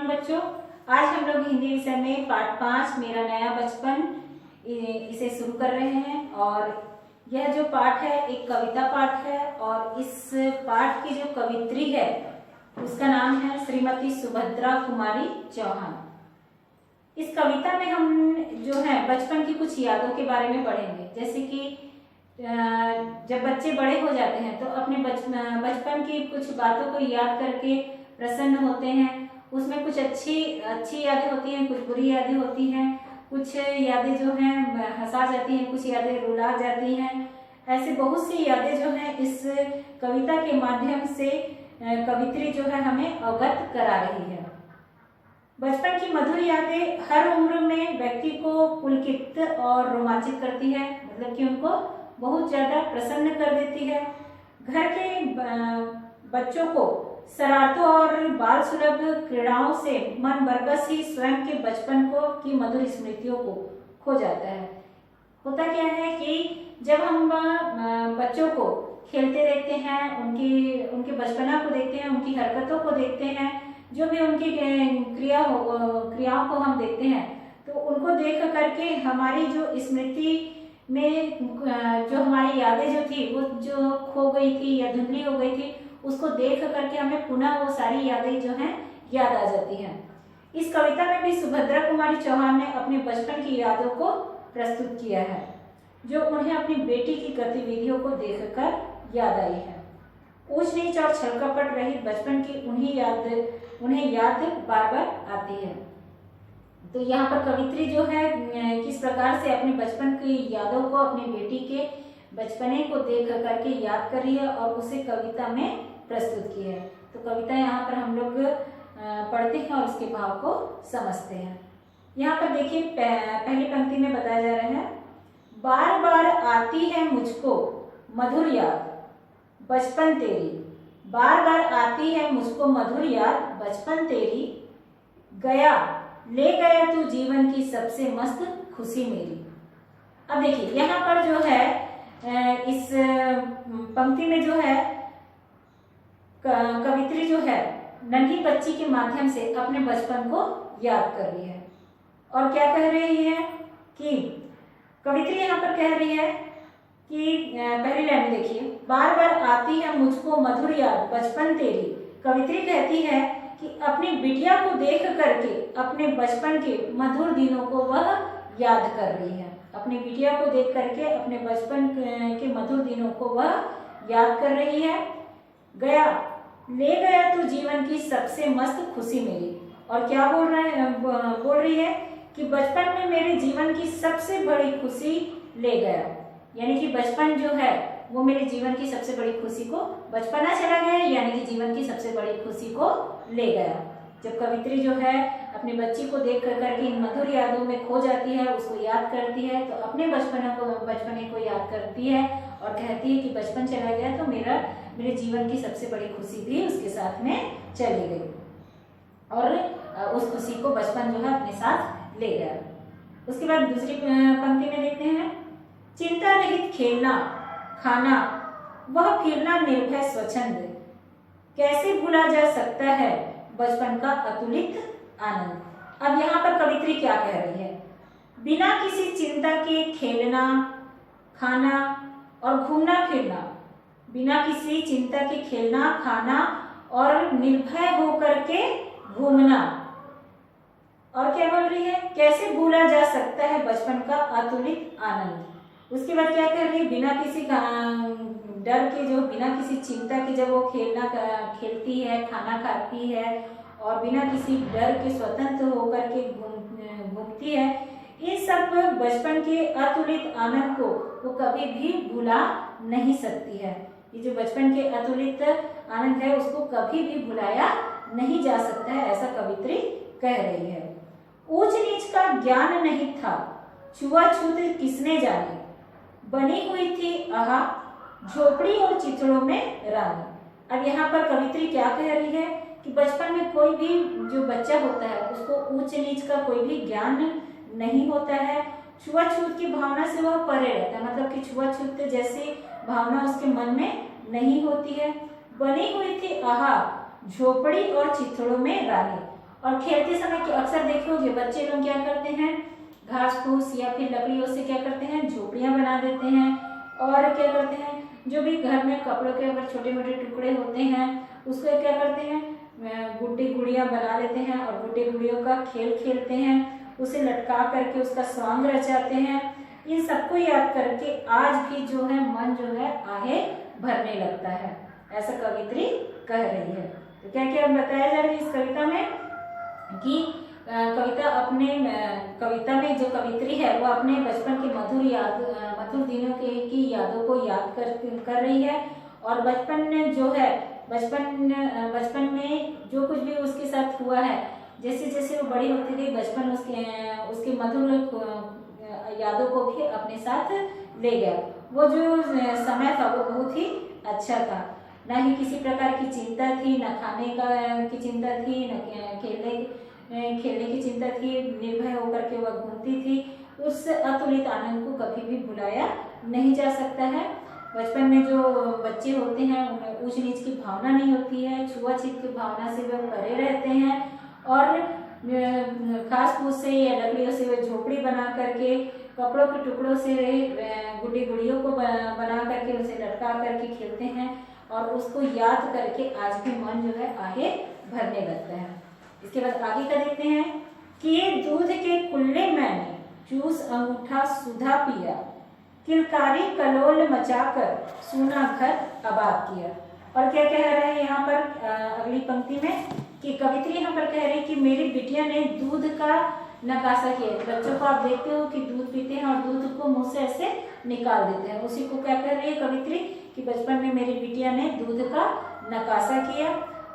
Morning बच्चों। आज हम लोग हिंदी विषय में पाठ 5 मेरा नया बचपन इसे शुरू कर रहे हैं। और यह जो पाठ है एक कविता पाठ है और इस पाठ की जो कवित्री है उसका नाम है श्रीमती सुभद्रा कुमारी चौहान। इस कविता में हम जो है बचपन की कुछ यादों के बारे में पढ़ेंगे। जैसे कि जब बच्चे बड़े हो जाते हैं तो अपने बचपन की कुछ बातों को याद करके प्रसन्न होते हैं। उसमें कुछ अच्छी यादें होती हैं, कुछ बुरी यादें होती हैं, कुछ यादें जो हैं हंसा जाती हैं, कुछ यादें रुला जाती हैं। ऐसे बहुत सी यादें जो हैं इस कविता के माध्यम से कवित्री जो है हमें अवगत करा रही है। बचपन की मधुर यादें हर उम्र में व्यक्ति को पुलकित और रोमांचित करती है, मतलब कि उनको बहुत ज्यादा प्रसन्न कर देती है। घर के बच्चों को शरारतों और बाल सुलभ क्रीड़ाओं से मन बरबस ही स्वयं के बचपन को की मधुर स्मृतियों को खो जाता है। होता क्या है कि जब हम बच्चों को खेलते देखते हैं, उनके बचपना को देखते हैं, उनकी हरकतों को देखते हैं, जो भी उनकी क्रियाओं को हम देखते हैं, तो उनको देख करके हमारी जो स्मृति में जो हमारी यादें जो थी वो जो खो गई थी या धुंधली हो गई थी, उसको देख करके हमें पुनः वो सारी यादें जो हैं याद आ जाती हैं। इस कविता में भी सुभद्रा कुमारी चौहान ने अपने बचपन की यादों को प्रस्तुत किया है, जो उन्हें अपनी बेटी की गतिविधियों को देखकर याद आई है। ऊंच नीच और छल कपट रहित बचपन की उन्हें याद बार बार आती है। तो यहाँ पर कवित्री जो है किस प्रकार से अपने बचपन की यादों को अपनी बेटी के बचपने को देख करके याद कर रही है और उसे कविता में प्रस्तुत की है। तो कविता यहाँ पर हम लोग पढ़ते हैं और उसके भाव को समझते हैं। यहाँ पर देखिए पहली पंक्ति में बताया जा रहा है, बार बार आती है मुझको मधुर याद बचपन तेरी, बार बार आती है मुझको मधुर याद बचपन तेरी, गया ले गया तू जीवन की सबसे मस्त खुशी मेरी। अब देखिए यहाँ पर जो है इस पंक्ति में जो है कवित्री जो है नन्ही बच्ची के माध्यम से अपने बचपन को याद कर रही है। और क्या कह रही है कि कवित्री यहाँ पर कह रही है कि पहली लाइन देखिए, बार बार आती है मुझको मधुर याद बचपन तेरी। कवित्री कहती है कि अपनी बिटिया को देख करके अपने बचपन के मधुर दिनों को वह याद कर रही है। अपनी बिटिया को देख करके अपने बचपन के मधुर दिनों को वह याद कर रही है। गया ले गया तू जीवन की सबसे मस्त खुशी मेरी। और क्या बोल रही है कि बचपन में मेरे जीवन की सबसे बड़ी खुशी ले गया, यानी कि बचपन जो है वो मेरे जीवन की सबसे बड़ी खुशी को, बचपना चला गया यानी कि जीवन की सबसे बड़ी खुशी को ले गया। जब कवित्री जो है अपनी बच्ची को देख करके इन मधुर यादों में खो जाती है, उसको याद करती है, तो अपने बचपने को याद करती है और कहती है कि बचपन चला गया तो मेरे जीवन की सबसे बड़ी खुशी भी उसके साथ में चली गई और उस खुशी को बचपन जो है अपने साथ ले गया। उसके बाद दूसरी पंक्ति में देखते हैं, चिंता रहित खेलना खाना वह फिरना निर्भय स्वच्छंद, कैसे भूला जा सकता है बचपन का अतुलित आनंद। अब यहाँ पर कवित्री क्या कह रही है, बिना किसी चिंता के खेलना खाना और घूमना फिरना, बिना किसी चिंता के खेलना खाना और निर्भय होकर के घूमना। और क्या बोल रही है, कैसे भूला जा सकता है बचपन का अतुलित आनंद। उसके बाद क्या कर रही है, बिना किसी डर के, जो बिना किसी चिंता के जब वो खेलती है, खाना खाती है और बिना किसी डर के स्वतंत्र होकर के घूमती है, इन सब बचपन के अतुलित आनंद को वो कभी भी भुला नहीं सकती है। ये जो बचपन के अतुलित आनंद है उसको कभी भी भुलाया नहीं जा सकता है, ऐसा कवित्री कह रही है। ऊंच नीच का ज्ञान नहीं था, छुआछूत किसने जाने, बनी हुई थी आहा झोपड़ी और चिथड़ों में रानी। अब यहाँ पर कवित्री क्या कह रही है कि बचपन में कोई भी जो बच्चा होता है उसको ऊंच नीच का कोई भी ज्ञान नहीं होता है, छुआछूत की भावना से वह परे रहता है, मतलब कि छुआछूत जैसी भावना उसके मन में नहीं होती है। बनी हुई थी आहा झोपड़ी और चिथड़ों में रानी, और खेलते समय कि अक्सर देखे होंगे बच्चे लोग क्या करते हैं, घास फूस या फिर लकड़ियों से क्या करते हैं, झोपड़ियाँ बना देते हैं। और क्या करते हैं, जो भी घर में कपड़ों के अगर छोटे मोटे टुकड़े होते हैं उसको क्या करते हैं, गुड्डी गुड़िया बना लेते हैं और गुड्डी गुड़ियों का खेल खेलते हैं, उसे लटका करके उसका सॉन्ग रचाते हैं। इन सबको याद करके आज भी जो है मन जो है आहे भरने लगता है, ऐसा कवित्री कह रही है। तो क्या क्या बताया जा रहा है इस कविता में कि कविता में जो कवित्री है वो अपने बचपन के मधुर दिनों की यादों को याद कर रही है। और बचपन में जो कुछ भी उसके साथ हुआ है, जैसे जैसे वो बड़ी होती गई बचपन उसके मधुर यादों को भी अपने साथ ले गया। वो जो समय था वो बहुत ही अच्छा था, ना ही किसी प्रकार की चिंता थी, न खाने की चिंता थी, न खेलने की चिंता थी। निर्भय होकर के वह घूमती थी। उस अतुलित आनंद को कभी भी भुलाया नहीं जा सकता है। बचपन में जो बच्चे होते हैं उन्हें ऊंच नीच की भावना नहीं होती है, छुआछूत की भावना से वे परे रहते हैं और घास फूस से या लकड़ियों से वे झोपड़ी बना करके, कपड़ों के टुकड़ों से गुड्डी गुड़ियों को बना करके उसे लटका करके खेलते हैं और उसको याद करके आज भी मन जो है आहे भरने लगता है। इसके बाद आगे का देखते हैं कि ये दूध के कुल्ले मैंने जूस अंगूठा सुधा पिया, किलकारी कलोल मचाकर सूना घर आबाद किया। और क्या कह रहा है यहाँ पर अगली पंक्ति में कि कवित्री यहाँ पर कह रही कि मेरी बिटिया ने दूध का नकाशा किया। बच्चों को आप देखते हो कि दूध पीते हैं और दूध को मुंह से ऐसे निकाल देते हैं, उसी को क्या कह रही है कवित्री कि बचपन में मेरी बिटिया ने दूध का नकाशा किया।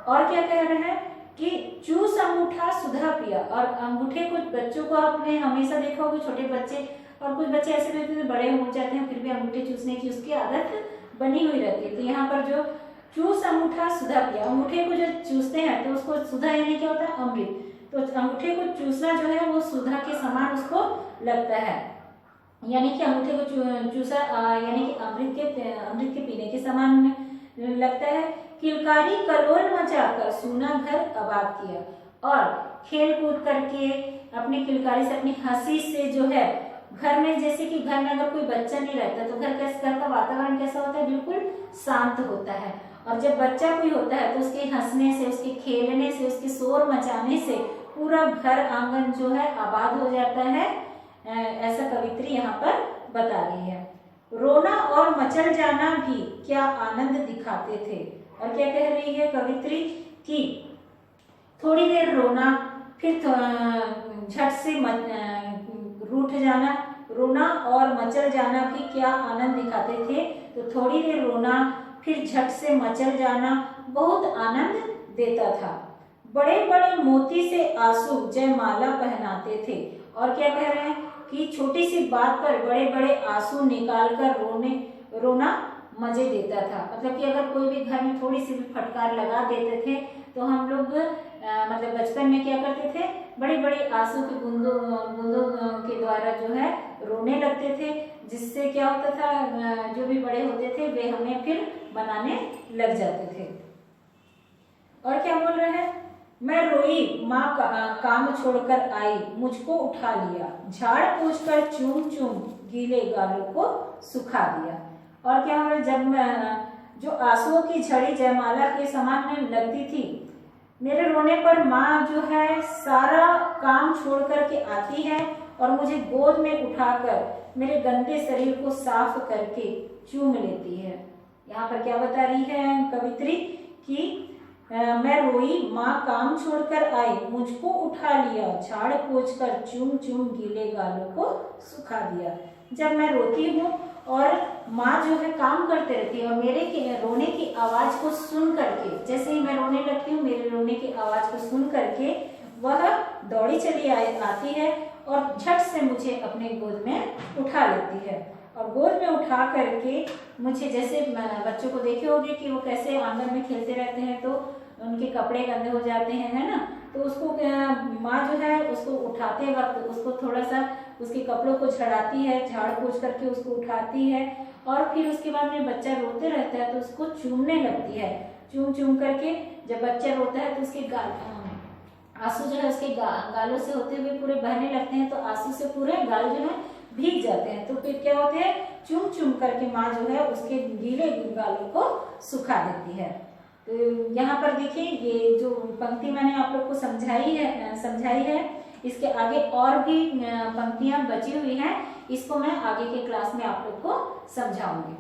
और क्या कह रहे हैं कि चूस अंगूठा सुधा पिया। और अंगूठे कुछ बच्चों को आपने हमेशा देखा होगा, छोटे बच्चे और कुछ बच्चे ऐसे रहते हैं बड़े हो जाते हैं फिर भी अंगूठे चूसने की उसकी आदत बनी हुई रहती है। तो यहाँ पर जो चूस अंगूठा सुधा पिया, अंगूठे को जो चूसते हैं तो उसको सुधा यानी क्या होता है, अमृत। तो अंगूठे को चूसना जो है वो सुधा के समान उसको लगता है, यानी कि अंगूठे को चूसा यानी कि अमृत के पीने के समान लगता है। किलकारी कलोल मचाकर सूना घर आबाद किया। और खेल कूद करके अपनी किलकारी से, अपनी हंसी से जो है घर में, जैसे कि घर में अगर कोई बच्चा नहीं रहता तो घर का वातावरण कैसा होता है, बिल्कुल शांत होता है। और जब बच्चा कोई होता है तो उसके हंसने से, उसके खेलने से, उसके शोर मचाने से पूरा घर आंगन जो है आबाद हो जाता है। ऐसा कवित्री यहाँ पर बता रही है। रोना और मचल जाना भी क्या आनंद दिखाते थे। और क्या कह रही है कवित्री कि थोड़ी देर रोना, फिर झट से रूठ जाना, रोना और मचल जाना भी क्या आनंद दिखाते थे। तो थोड़ी देर रोना फिर झट से मचल जाना बहुत आनंद देता था। बड़े बड़े मोती से आंसू जयमाला पहनाते थे। और क्या कह रहे हैं कि छोटी सी बात पर बड़े बड़े आंसू निकालकर रोना मजे देता था। मतलब कि अगर कोई भी घर में थोड़ी सी भी फटकार लगा देते थे तो हम लोग मतलब बचपन में क्या करते थे, बड़ी बड़ी आंसू की बूंदों के द्वारा जो है रोने लगते थे, जिससे क्या होता था, जो भी बड़े होते थे वे हमें फिर बनाने लग जाते थे। और क्या बोल रहे हैं, मैं रोई माँ काम छोड़कर आई, मुझको उठा लिया, झाड़ पोंछ कर चूम चूम गीले गालों को सुखा दिया। और क्या हो रहा है, जब जो आंसुओं की झड़ी जयमाला के समान लगती थी, मेरे रोने पर माँ जो है सारा काम छोड़ करके आती है और मुझे गोद में उठाकर मेरे गंदे शरीर को साफ करके चूम लेती है। यहाँ पर क्या बता रही है कवित्री कि मैं रोई माँ काम छोड़कर आई, मुझको उठा लिया, झाड़ पोंछ कर चूम चूम गीले गालों को सुखा दिया। जब मैं रोती हूँ और माँ जो है काम करते रहती है और मेरे रोने की आवाज़ को सुन करके, जैसे ही मैं रोने लगती हूँ मेरे रोने की आवाज़ को सुन करके वह दौड़ी चली आती है और झट से मुझे अपने गोद में उठा लेती है। और गोद में उठा करके मुझे, जैसे बच्चों को देखे होंगे कि वो कैसे आंगन में खेलते रहते हैं तो उनके कपड़े गंदे हो जाते हैं, है ना, तो उसको माँ जो है उसको उठाते वक्त उसको थोड़ा सा उसके कपड़ों को झड़ाती है, झाड़ पोंछ करके उसको उठाती है और फिर उसके बाद में बच्चा रोते रहता है तो उसको चूमने लगती है। चूम चूम करके जब बच्चा रोता है तो उसके आंसू जो है उसके गालों से होते हुए पूरे बहने लगते हैं, तो आंसू से पूरे गाल जो है भीग जाते हैं। तो फिर क्या होते हैं, चुम चुम करके माँ जो है उसके गीले गालों को सुखा देती है। तो यहाँ पर देखिए ये जो पंक्ति मैंने आप लोग को समझाई है, इसके आगे और भी पंक्तियां बची हुई हैं, इसको मैं आगे के क्लास में आप लोग को समझाऊंगी।